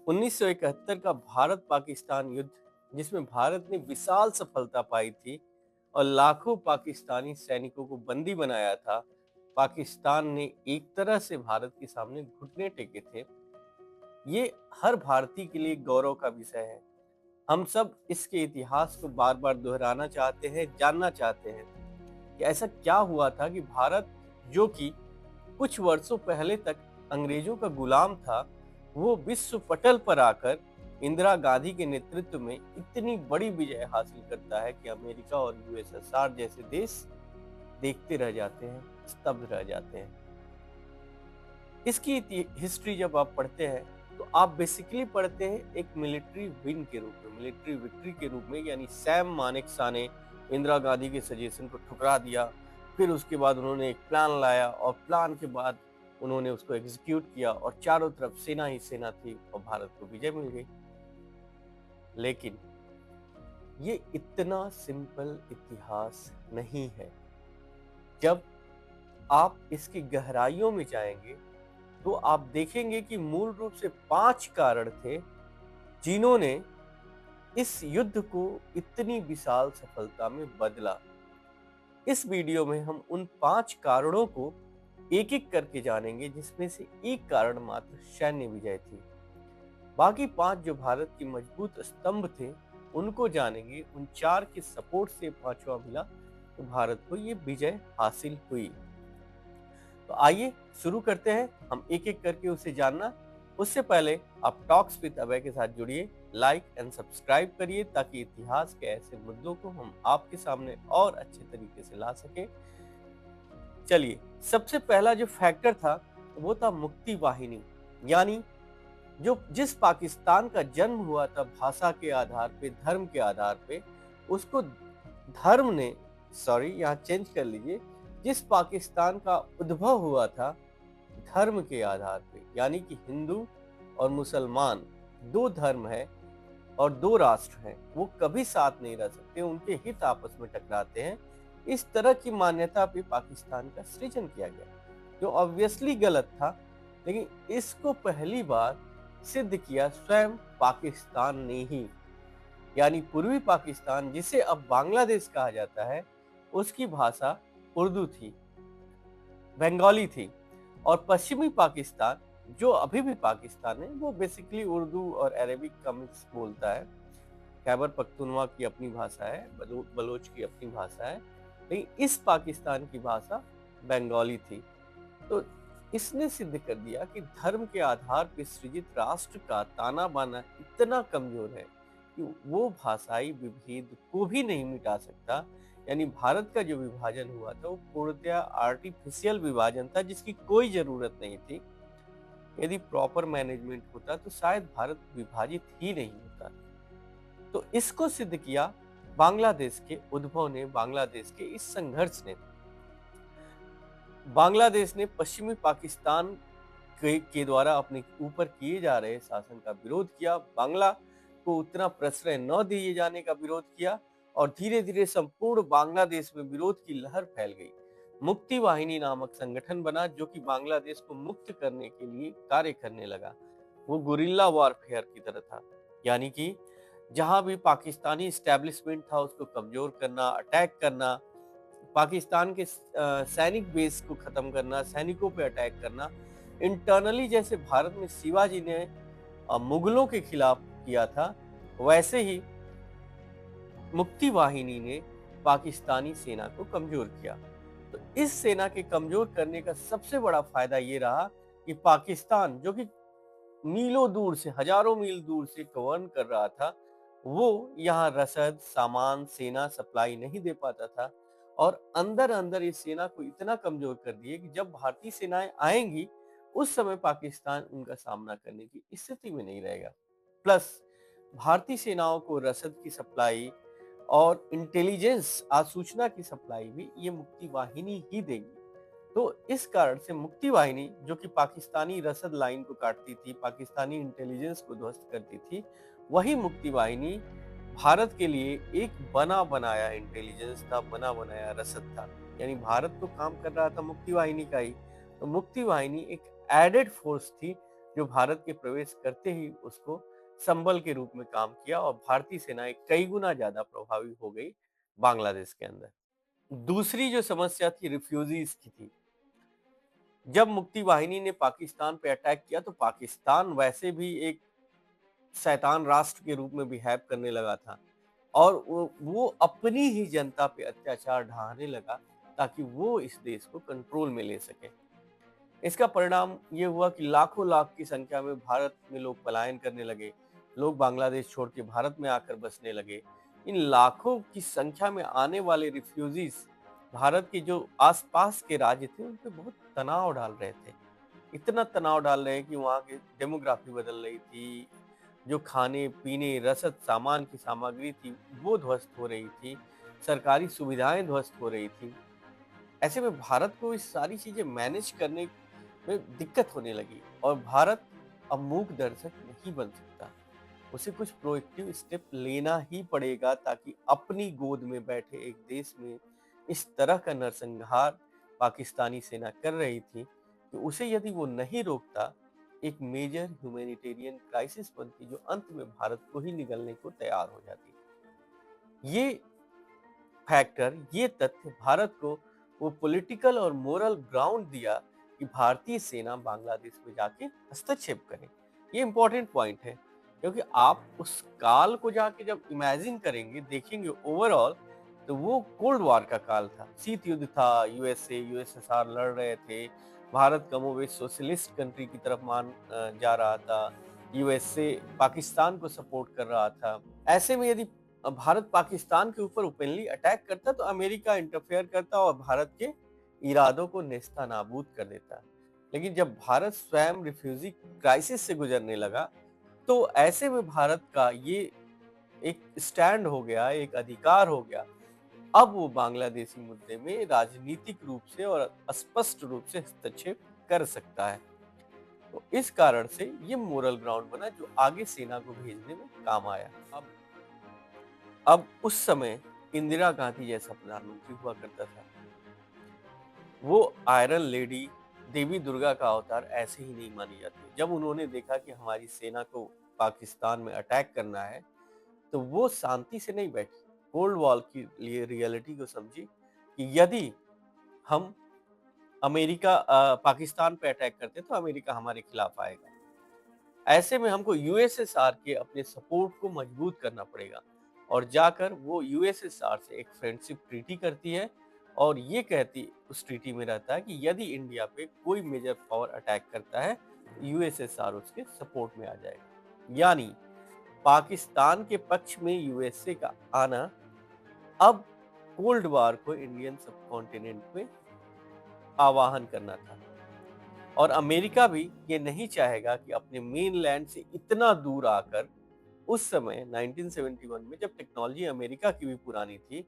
1971 का भारत पाकिस्तान युद्ध, जिसमें भारत ने विशाल सफलता पाई थी और लाखों पाकिस्तानी सैनिकों को बंदी बनाया था। पाकिस्तान ने एक तरह से भारत के सामने घुटने टेके थे। ये हर भारतीय के लिए गौरव का विषय है। हम सब इसके इतिहास को बार बार दोहराना चाहते हैं, जानना चाहते हैं कि ऐसा क्या हुआ था कि भारत, जो कि कुछ वर्षों पहले तक अंग्रेजों का गुलाम था, वो विश्व पटल पर आकर इंदिरा गांधी के नेतृत्व में इतनी बड़ी विजय हासिल करता है कि अमेरिका और यूएसएसआर जैसे देश देखते रह जाते हैं, स्तब्ध रह जाते हैं। इसकी हिस्ट्री जब आप पढ़ते हैं तो आप बेसिकली पढ़ते हैं एक मिलिट्री विन के रूप में, मिलिट्री विक्ट्री के रूप में। यानी सैम मानेकशॉ ने इंदिरा गांधी के सजेशन को ठुकरा दिया, फिर उसके बाद उन्होंने एक प्लान लाया और प्लान के बाद उन्होंने उसको एग्जीक्यूट किया और चारों तरफ सेना ही सेना थी और भारत को विजय मिल गई। लेकिन ये इतना सिंपल इतिहास नहीं है। जब आप इसकी गहराइयों में जाएंगे तो आप देखेंगे कि मूल रूप से 5 कारण थे जिन्होंने इस युद्ध को इतनी विशाल सफलता में बदला। इस वीडियो में हम उन 5 कारणों को एक एक करके जानेंगे, जिसमें से एक कारण मात्र सैन्य विजय थी। बाकी 5 जो भारत की मजबूत स्तंभ थे उनको जानेंगे। उन 4 के सपोर्ट से 5वां मिला तो भारत को ये विजय हासिल हुई। तो आइए शुरू करते हैं हम एक एक करके उसे जानना। उससे पहले आप टॉक्स विद अभय के साथ जुड़िए, लाइक एंड सब्सक्राइब करिए ताकि इतिहास के ऐसे मुद्दों को हम आपके सामने और अच्छे तरीके से ला सके। चलिए, सबसे पहला जो फैक्टर था वो था मुक्ति वाहिनी। यानी जिस पाकिस्तान का जन्म हुआ था भाषा के आधार पे, धर्म के आधार पे, उसको धर्म ने, सॉरी यहाँ चेंज कर लीजिए, जिस पाकिस्तान का उद्भव हुआ था धर्म के आधार पे, यानी कि हिंदू और मुसलमान 2 धर्म है और 2 राष्ट्र हैं, वो कभी साथ नहीं रह सकते, उनके हित आपस में टकराते हैं। इस तरह की मान्यता पे पाकिस्तान का सृजन किया गया, जो ऑब्वियसली गलत था। लेकिन इसको पहली बार सिद्ध किया स्वयं पाकिस्तान ने ही। यानी पूर्वी पाकिस्तान, जिसे अब बांग्लादेश कहा जाता है, उसकी भाषा उर्दू थी, बंगाली थी। और पश्चिमी पाकिस्तान, जो अभी भी पाकिस्तान है, वो बेसिकली उर्दू और अरेबिक का मिक्स बोलता है। खैबर पख्तूनवा की अपनी भाषा है, बलोच की अपनी भाषा है, लेकिन इस पाकिस्तान की भाषा बंगाली थी। तो इसने सिद्ध कर दिया कि धर्म के आधार पर सृजित राष्ट्र का ताना बाना इतना कमजोर है कि वो भाषाई विभेद को भी नहीं मिटा सकता। यानी भारत का जो विभाजन हुआ था वो पूर्णतया आर्टिफिशियल विभाजन था, जिसकी कोई जरूरत नहीं थी। यदि प्रॉपर मैनेजमेंट होता तो शायद भारत विभाजित ही नहीं होता। तो इसको सिद्ध किया बांग्लादेश के उद्भव ने, बांग्लादेश के इस संघर्ष ने। बांग्लादेश ने पश्चिमी पाकिस्तान के द्वारा अपने ऊपर किए जा रहे शासन का विरोध किया, बांग्ला को उतना प्रश्रय न दिए जाने का विरोध किया और धीरे धीरे संपूर्ण बांग्लादेश में विरोध की लहर फैल गई। मुक्ति वाहिनी नामक संगठन बना, जो कि बांग्लादेश को मुक्त करने के लिए कार्य करने लगा। वो गुरिल्ला वॉरफेयर की तरह था, यानी कि जहां भी पाकिस्तानी एस्टेब्लिशमेंट था उसको कमजोर करना, अटैक करना, पाकिस्तान के सैनिक बेस को खत्म करना, सैनिकों पे अटैक करना। इंटरनली जैसे भारत में शिवाजी ने मुगलों के खिलाफ किया था, वैसे ही मुक्ति वाहिनी ने पाकिस्तानी सेना को कमजोर किया। तो इस सेना के कमजोर करने का सबसे बड़ा फायदा ये रहा कि पाकिस्तान, जो कि मीलों दूर से, हजारों मील दूर से गवर्न कर रहा था, वो यहाँ रसद, सामान, सेना सप्लाई नहीं दे पाता था। और अंदर अंदर इस सेना को इतना कमजोर कर दिए कि जब भारतीय सेनाएं आएंगी उस समय पाकिस्तान उनका सामना करने की स्थिति में नहीं रहेगा। प्लस भारतीय सेनाओं को रसद की सप्लाई और इंटेलिजेंस, आसूचना की सप्लाई भी ये मुक्ति वाहिनी ही देगी। तो इस कारण से मुक्ति वाहिनी, जो कि पाकिस्तानी रसद लाइन को काटती थी, पाकिस्तानी इंटेलिजेंस को ध्वस्त करती थी, वही मुक्ति वाहिनी भारत के लिए एक बना बनाया इंटेलिजेंस था, बना बनाया रसद था। यानी भारत तो काम कर रहा था मुक्ति वाहिनी का ही, तो मुक्ति वाहिनी एक एडेड फोर्स थी जो भारत के प्रवेश करते ही उसको संबल के रूप में काम किया और भारतीय सेनाएं कई गुना ज्यादा प्रभावी हो गई बांग्लादेश के अंदर। दूसरी जो समस्या थी रिफ्यूजीज की थी। जब मुक्ति वाहिनी ने पाकिस्तान पे अटैक किया तो पाकिस्तान वैसे भी एक शैतान राष्ट्र के रूप में बिहेव करने लगा था और वो अपनी ही जनता पे अत्याचार ढाने लगा ताकि वो इस देश को कंट्रोल में ले सके। इसका परिणाम ये हुआ कि लाखों लाख की संख्या में भारत में लोग पलायन करने लगे। लोग बांग्लादेश छोड़ के भारत में आकर बसने लगे। इन लाखों की संख्या में आने वाले रिफ्यूजीज भारत के जो आसपास के राज्य थे उन पे बहुत तनाव डाल रहे थे। इतना तनाव डाल रहे हैं कि वहाँ की डेमोग्राफी बदल रही थी। जो खाने पीने रसद सामान की सामग्री थी वो ध्वस्त हो रही थी। सरकारी सुविधाएं ध्वस्त हो रही थी। ऐसे में भारत को इस सारी चीजें मैनेज करने में दिक्कत होने लगी और भारत अब मूक दर्शक नहीं बन सकता। उसे कुछ प्रोएक्टिव स्टेप लेना ही पड़ेगा ताकि अपनी गोद में बैठे एक देश में इस तरह का नरसंहार पाकिस्तानी सेना कर रही थी कि उसे यदि वो नहीं रोकता एक मेजर ह्यूमैनिटेरियन क्राइसिस बनती जो अंत में भारत को ही निगलने को तैयार हो जाती। ये फैक्टर ये तथ्य भारत को वो पॉलिटिकल और मोरल ग्राउंड दिया कि भारतीय सेना बांग्लादेश में जाके हस्तक्षेप करे। ये इंपॉर्टेंट पॉइंट है क्योंकि आप उस काल को जाके जब इमेजिन करेंगे देखेंगे ओवरऑल तो वो कोल्ड वॉर का काल था। शीत युद्ध था। यूएसएसआर लड़ रहे थे। भारत कमोबेश सोशलिस्ट कंट्री की तरफ जा रहा था। यूएसए पाकिस्तान को सपोर्ट कर रहा था। ऐसे में यदि भारत पाकिस्तान के ऊपर ओपनली अटैक करता तो अमेरिका इंटरफेयर करता और भारत के इरादों को नेस्तनाबूद कर देता। लेकिन जब भारत स्वयं रिफ्यूजी क्राइसिस से गुजरने लगा तो ऐसे में भारत का ये एक स्टैंड हो गया, एक अधिकार हो गया। अब वो बांग्लादेशी मुद्दे में राजनीतिक रूप से और स्पष्ट रूप से हस्तक्षेप कर सकता है। तो इस कारण से ये मोरल ग्राउंड बना जो आगे सेना को भेजने में काम आया। अब उस समय इंदिरा गांधी जैसा प्रधानमंत्री हुआ करता था। वो आयरन लेडी देवी दुर्गा का अवतार ऐसे ही नहीं मानी जाती। जब उन्होंने देखा कि हमारी सेना को पाकिस्तान में अटैक करना है तो वो शांति से नहीं बैठी। कोल्ड वॉर की लिए रियलिटी को समझी कि यदि हम पाकिस्तान पे अटैक करते तो अमेरिका हमारे खिलाफ आएगा। ऐसे में हमको यूएसएसआर के अपने सपोर्ट को मजबूत करना पड़ेगा और जाकर वो यूएसएसआर से एक फ्रेंडशिप ट्रीटी करती है और ये कहती उस ट्रीटी में रहता है कि यदि इंडिया पे कोई मेजर पावर अटैक करता है तो यूएसएसआर उसके सपोर्ट में आ जाएगा। यानी पाकिस्तान के पक्ष में यूएसए का आना अब कोल्ड वॉर को इंडियन सब कॉन्टिनेंट में आवाहन करना था। और अमेरिका भी ये नहीं चाहेगा कि अपने मेन लैंड से इतना दूर आकर उस समय 1971 में जब टेक्नोलॉजी अमेरिका की भी पुरानी थी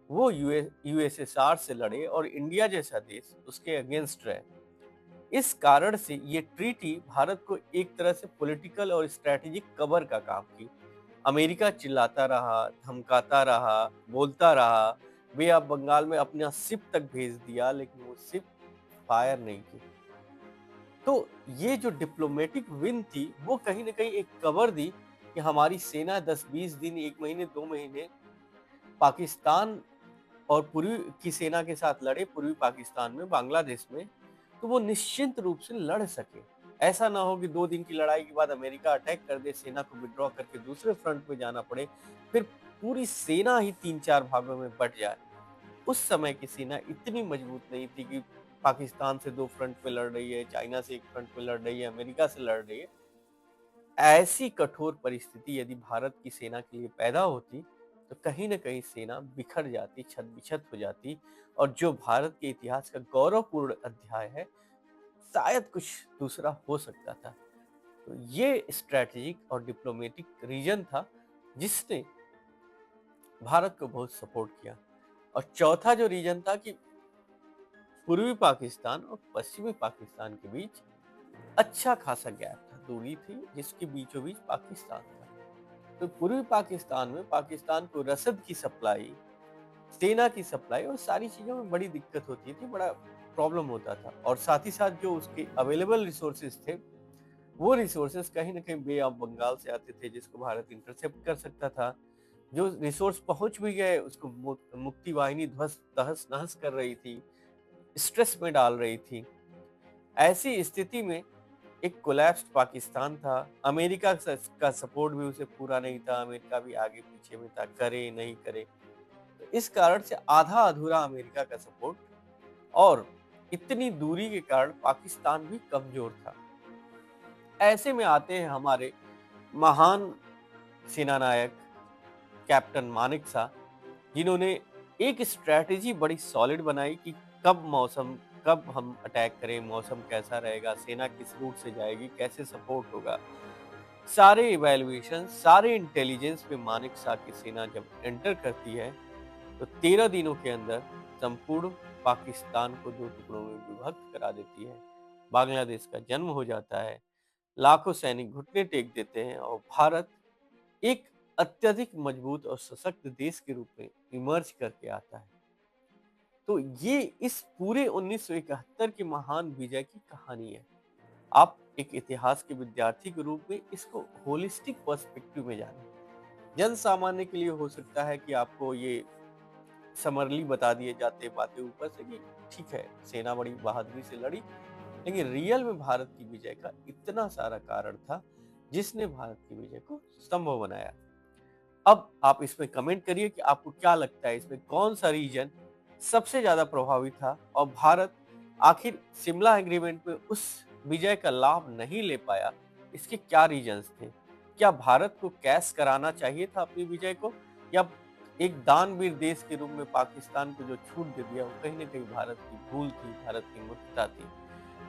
वो यूएसएसआर से लड़े और इंडिया जैसा देश उसके अगेंस्ट रहे। इस कारण से ये ट्रीटी भारत को एक तरह से पॉलिटिकल और स्ट्रेटेजिक कवर का काम की। अमेरिका चिल्लाता रहा, धमकाता रहा, बोलता रहा, वे अब बंगाल में अपना शिप तक भेज दिया लेकिन वो शिप फायर नहीं की। तो ये जो डिप्लोमेटिक विन थी वो कहीं ना कहीं एक कवर दी कि हमारी सेना 10-20 दिन 1 महीने 2 महीने पाकिस्तान और पूर्वी की सेना के साथ लड़े पूर्वी पाकिस्तान में बांग्लादेश में तो वो निश्चिंत रूप से लड़ सके। ऐसा ना हो कि 2 दिन की लड़ाई के बाद अमेरिका अटैक कर दे, सेना को विड्रॉ करके दूसरे फ्रंट पे जाना पड़े, फिर पूरी सेना ही 3-4 भागों में बट जाए। उस समय की सेना इतनी मजबूत नहीं थी कि पाकिस्तान से 2 फ्रंट पे लड़ रही है, चाइना से 1 फ्रंट पे लड़ रही है, अमेरिका से लड़ रही है। ऐसी कठोर परिस्थिति यदि भारत की सेना के लिए पैदा होती तो कहीं न कहीं सेना बिखर जाती, छत-बिछत हो जाती और जो भारत के इतिहास का गौरवपूर्ण अध्याय है, शायद कुछ दूसरा हो सकता था। तो ये स्ट्रैटेजिक और डिप्लोमेटिक रीजन था जिसने भारत को बहुत सपोर्ट किया। और चौथा जो रीजन था कि पूर्वी पाकिस्तान और पश्चिमी पाकिस्तान के बीच अच्छा खासा गैप था, दूरी थी जिसके बीचों बीच पाकिस्तान था। तो पूर्वी पाकिस्तान में पाकिस्तान को रसद की सप्लाई, सेना की सप्लाई और सारी चीजों में बड़ी दिक्कत होती थी, बड़ा प्रॉब्लम होता था। और साथ ही साथ जो उसके अवेलेबल रिसोर्सेज थे वो रिसोर्सेस कहीं न कहीं बे ऑफ बंगाल से आते थे जिसको भारत इंटरसेप्ट कर सकता था। जो रिसोर्स पहुँच भी गए उसको मुक्ति वाहिनी ध्वस्त तहस-नहस कर रही थी, स्ट्रेस में डाल रही थी। ऐसी स्थिति में एक कोलैप्स्ड पाकिस्तान था। अमेरिका का सपोर्ट भी उसे पूरा नहीं था, अमेरिका भी आगे-पीछे में था, करे नहीं करे। तो इस कारण से आधा-अधूरा अमेरिका का सपोर्ट और इतनी दूरी के कारण पाकिस्तान भी कमज़ोर था। ऐसे में आते हैं हमारे महान सेनानायक कैप्टन मानेकशॉ, जिन्होंने एक स्ट्रैटेजी बड़ी सॉलिड बनाई कि कब हम अटैक करें, मौसम कैसा रहेगा, सेना किस रूट से जाएगी, कैसे सपोर्ट होगा। सारे इवैल्यूएशन, सारे इंटेलिजेंस पे मानेकशॉ की सेना जब एंटर करती है, तो 13 दिनों के अंदर संपूर्ण पाकिस्तान को 2 टुकड़ों में विभक्त करा देती है। बांग्लादेश का जन्म हो जाता है, लाखों सैनिक घुटने टेक देते हैं और भारत एक अत्यधिक मजबूत और सशक्त देश के रूप में इमर्ज करके आता है। तो ये इस पूरे 1971 के महान विजय की कहानी है। आप एक इतिहास के विद्यार्थी के रूप में इसको होलिस्टिक पर्सपेक्टिव में जानें। जन सामान्य के लिए हो सकता है कि आपको ये समरली बता दिए जाते बातें ऊपर से कि ठीक है, सेना बड़ी बहादुरी से लड़ी, लेकिन रियल में भारत की विजय का इतना सारा कारण था, जिसने भारत की विजय को संभव बनाया। अब आप इसमें कमेंट करिए कि आपको क्या लगता है, इसमें कौन-सा रीजन सबसे ज़्यादा प्रभावी था और भारत आखिर शिमला एग्रीमेंट में उस विजय का लाभ नहीं ले पाया, इसके क्या रीजन्स थे? क्या भारत को कैश कराना चाहिए था अपनी विजय को, या एक दानवीर देश के रूप में पाकिस्तान को जो छूट दे दिया, वो कहीं न कहीं भारत की भूल थी, भारत की मूर्खता थी?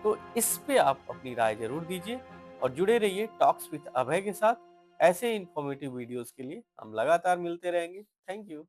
तो इस पे आप अपनी राय ज़रूर दीजिए और जुड़े रहिए टॉक्स विद अभय के साथ। ऐसे इन्फॉर्मेटिव वीडियोस के लिए हम लगातार मिलते रहेंगे। Thank you.